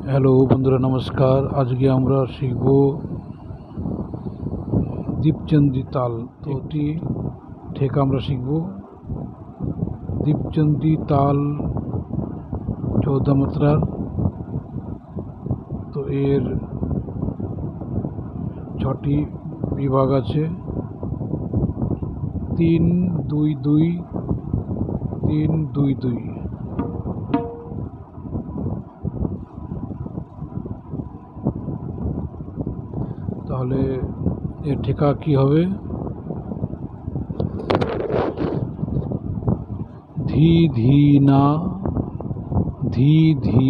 Hello বন্ধুরা, নমস্কার। আজকে আমরা শিখব দীপচন্দি তাল। তো একটি ঠেকা আমরা শিখব। দীপচন্দি তাল 14 মাত্রার। তো এর 6টি বিভাগ আছে। 3-2-2, 3-2-2। তাহলে এর ঠেকা কি হবে? ধি ধি না, ধি ধি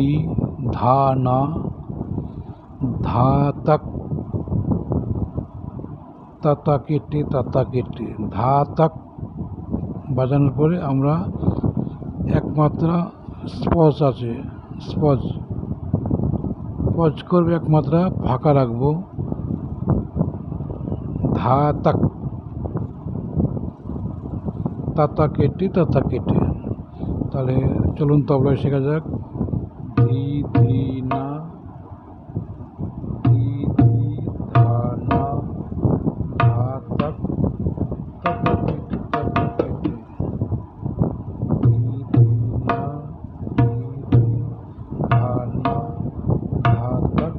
ধা না, ধা তাক, তাতা কেটে, তাতা কেটে, ধা তাক বাজানোর পরে আমরা একমাত্রা স্পজ আছে, স্পজ করবে, একমাত্রা ফাঁকা রাখবো। ধা তাক, তাতা কেটে, তাতা কেটে। তাহলে চলুন তবলায় শেখা যাক। ধি ধি না, ধি ধি ধা না, ধা তাক, তাতা কেটে, তাতা কেটে, ধি ধি না, ধি ধি ধা না, ধা তাক,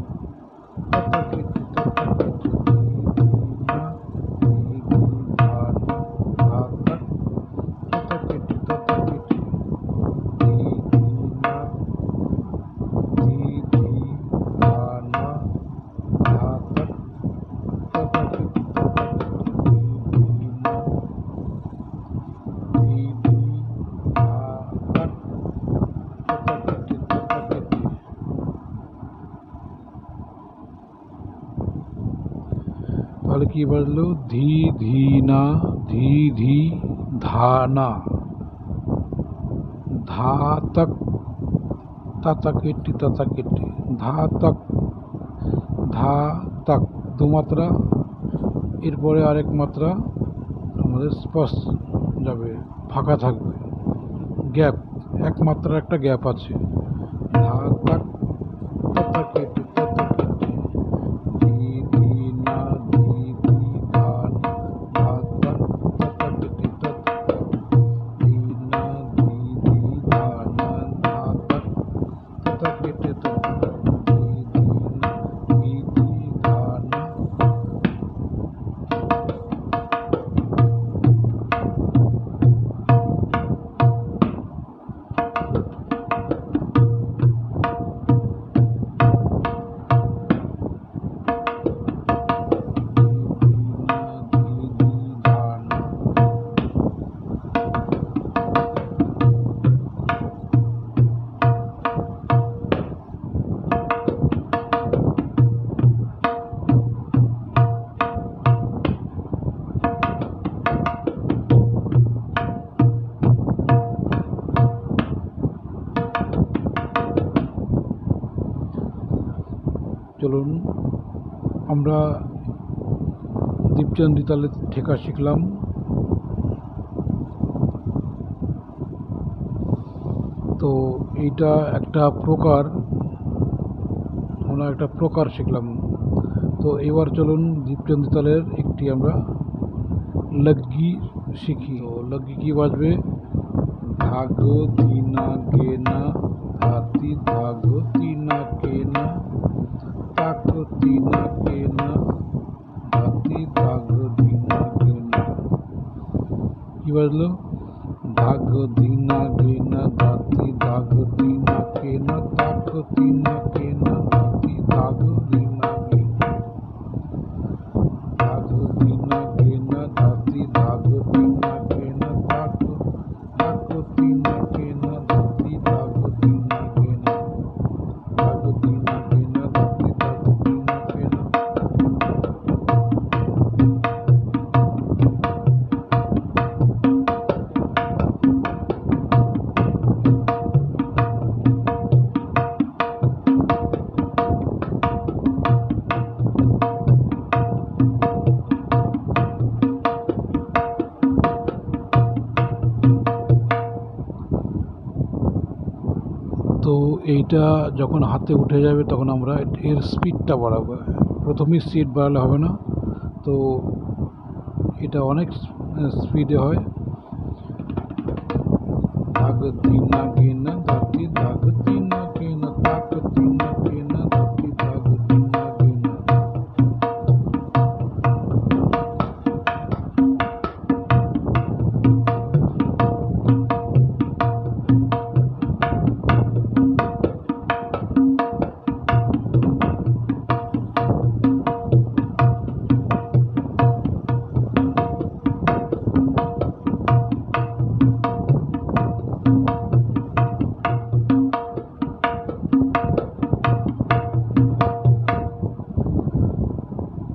তাতা কেটে, তাতা কেটে, ধি ধি না, ধি ধি ধা না, ধা তাক, তাতা কেটে, তাতা কেটে, ধি ধি না, ধি ধি ধা না, ধা তাক, তাতা কেটে, তাতা কেটে, ধি ধি না, ধি ধি ধা তাক, তাতা কেটে, তাতা কেটে। তাহলে কি বাজলো? ধি ধি না, ধি ধি ধা না, ধা তাক, তাতা কেটে, তাতা কেটে, ধা তাক, ধা তাক। দুমাত্রা, এরপরে আরেক মাত্রা আমাদের স্পষ্ট যাবে, ফাঁকা থাকবে, গ্যাপ, একমাত্রা একটা গ্যাপ আছে। ধা তাক, তাতা কেটে, তাতা কেটে, ধি ধি না, ধি ধি ধা না, ধা তাক, তাতা কেটে, তাতা কেটে, ধি না, ধি ধি ধা না, ধা তাক, তাতা কেটে, তাতা কেটে, ধি ধি না, ধি ধি ধা না। চলুন আমরা দীপচন্দি তালে ঠেকা শিখলাম। তো এইটা একটা প্রকার, আমরা একটা প্রকার শিখলাম। তো এবার চলুন দীপচন্দি তালের একটি আমরা লগ্গি শিখি। তো লগ্গি কি বাজবে? ধাগ ধিনা গেনা, ধাতি ধাগ তিনা কেনা, তাক তিনা কেনা, ধাতি ধাগ ধিনা গেনা। কি বাজলো? ধাগ ধিনা গেনা, ধাতি ধাগ তিনা কেনা, তাক তিনা কেনা, ধাতি ধাগ ধিনা গেনা, ধাগ ধিনা গেনা, ধাতি ধাগ তিনা কেনা, তাক তাক তিনা কেনা, ধাতি ধাগ তিনা কেনা, ধাগ তিনা কেনা, ধাতি ধাগ তিনা কেনা। এইটা যখন হাতে উঠে যাবে তখন আমরা এর স্পিডটা বাড়াবো। প্রথমেই স্পিড বাড়ালে হবে না, তো এটা অনেক স্পিডে হয়। धाग तीना गेना धाती धाग तीना गेना ताक तीना गेना धाती धाग तीना गेना।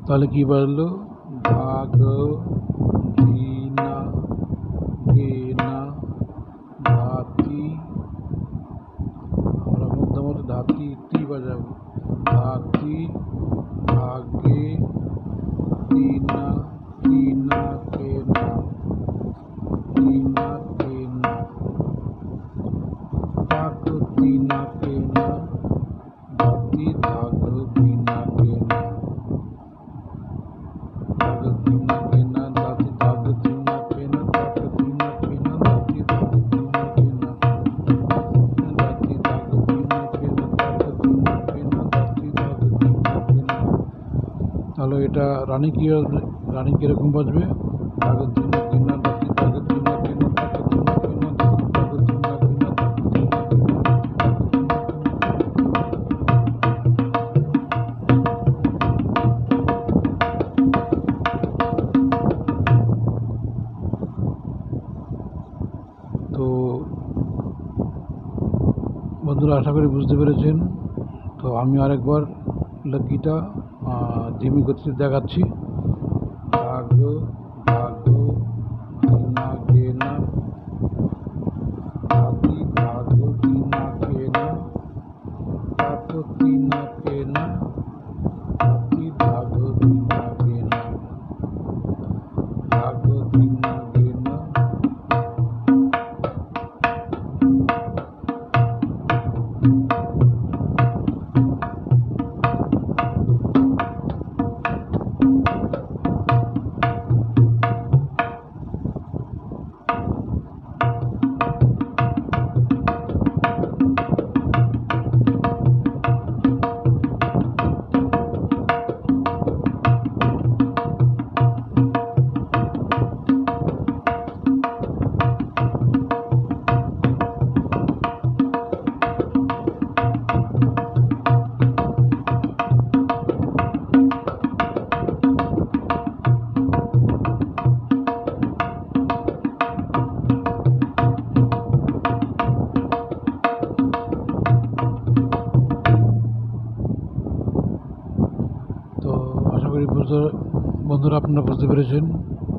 তাহলে কি বাড়লো? ভাগ ধীনা গেনা ধাতি, আমরা মধ্যমত ধাতি টি বাজাবো। ধাতি ভাগে তিনা তিনা কেনা তিনা কেনা ताक तीना केना धाती धाग बीना केना। धाग तीना केना धाती धाग तीना केना ताक तीना केना धाती धाग तीना केना। धाती धाग तीना केना ताक तीना केना धाती धाग तीना केना। তাহলে এটা রানী কিরকম বাজবে? धाग तीना केना धाती धाग तीना केना ताक तीना केना धाती धाग तीना केना धाती तीना केना। তো বন্ধুরা, আশা করি বুঝতে পেরেছেন। তো আমি আরেকবার লগ্গিটা ধীমি গতিতে দেখাচ্ছি। ভাগ ভাগ তিনা গেনা ধাতি ভাগ তিনা কেনা তাক তিনা কেনা ধাতি ভাগ তিনা কেনা। ভাগ তিনা গেনা বন্ধুরা, আপনারা বুঝতে পেরেছেন।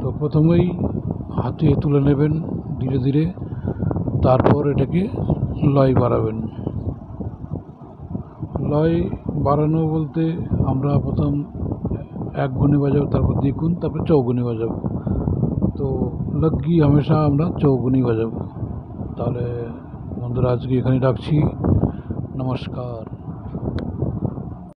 তো প্রথমেই হাতে তুলে নেবেন ধীরে ধীরে, তারপর এটাকে লয় বাড়াবেন। লয় বাড়ানো বলতে আমরা প্রথম এক গুণে বাজাবো, তারপর দ্বিগুণ, তারপর চৌগুণে বাজাবো। তো লগ্গি হামেশা আমরা চৌগুণেই বাজাবো। তাহলে বন্ধুরা, আজকে এখানে রাখছি। নমস্কার।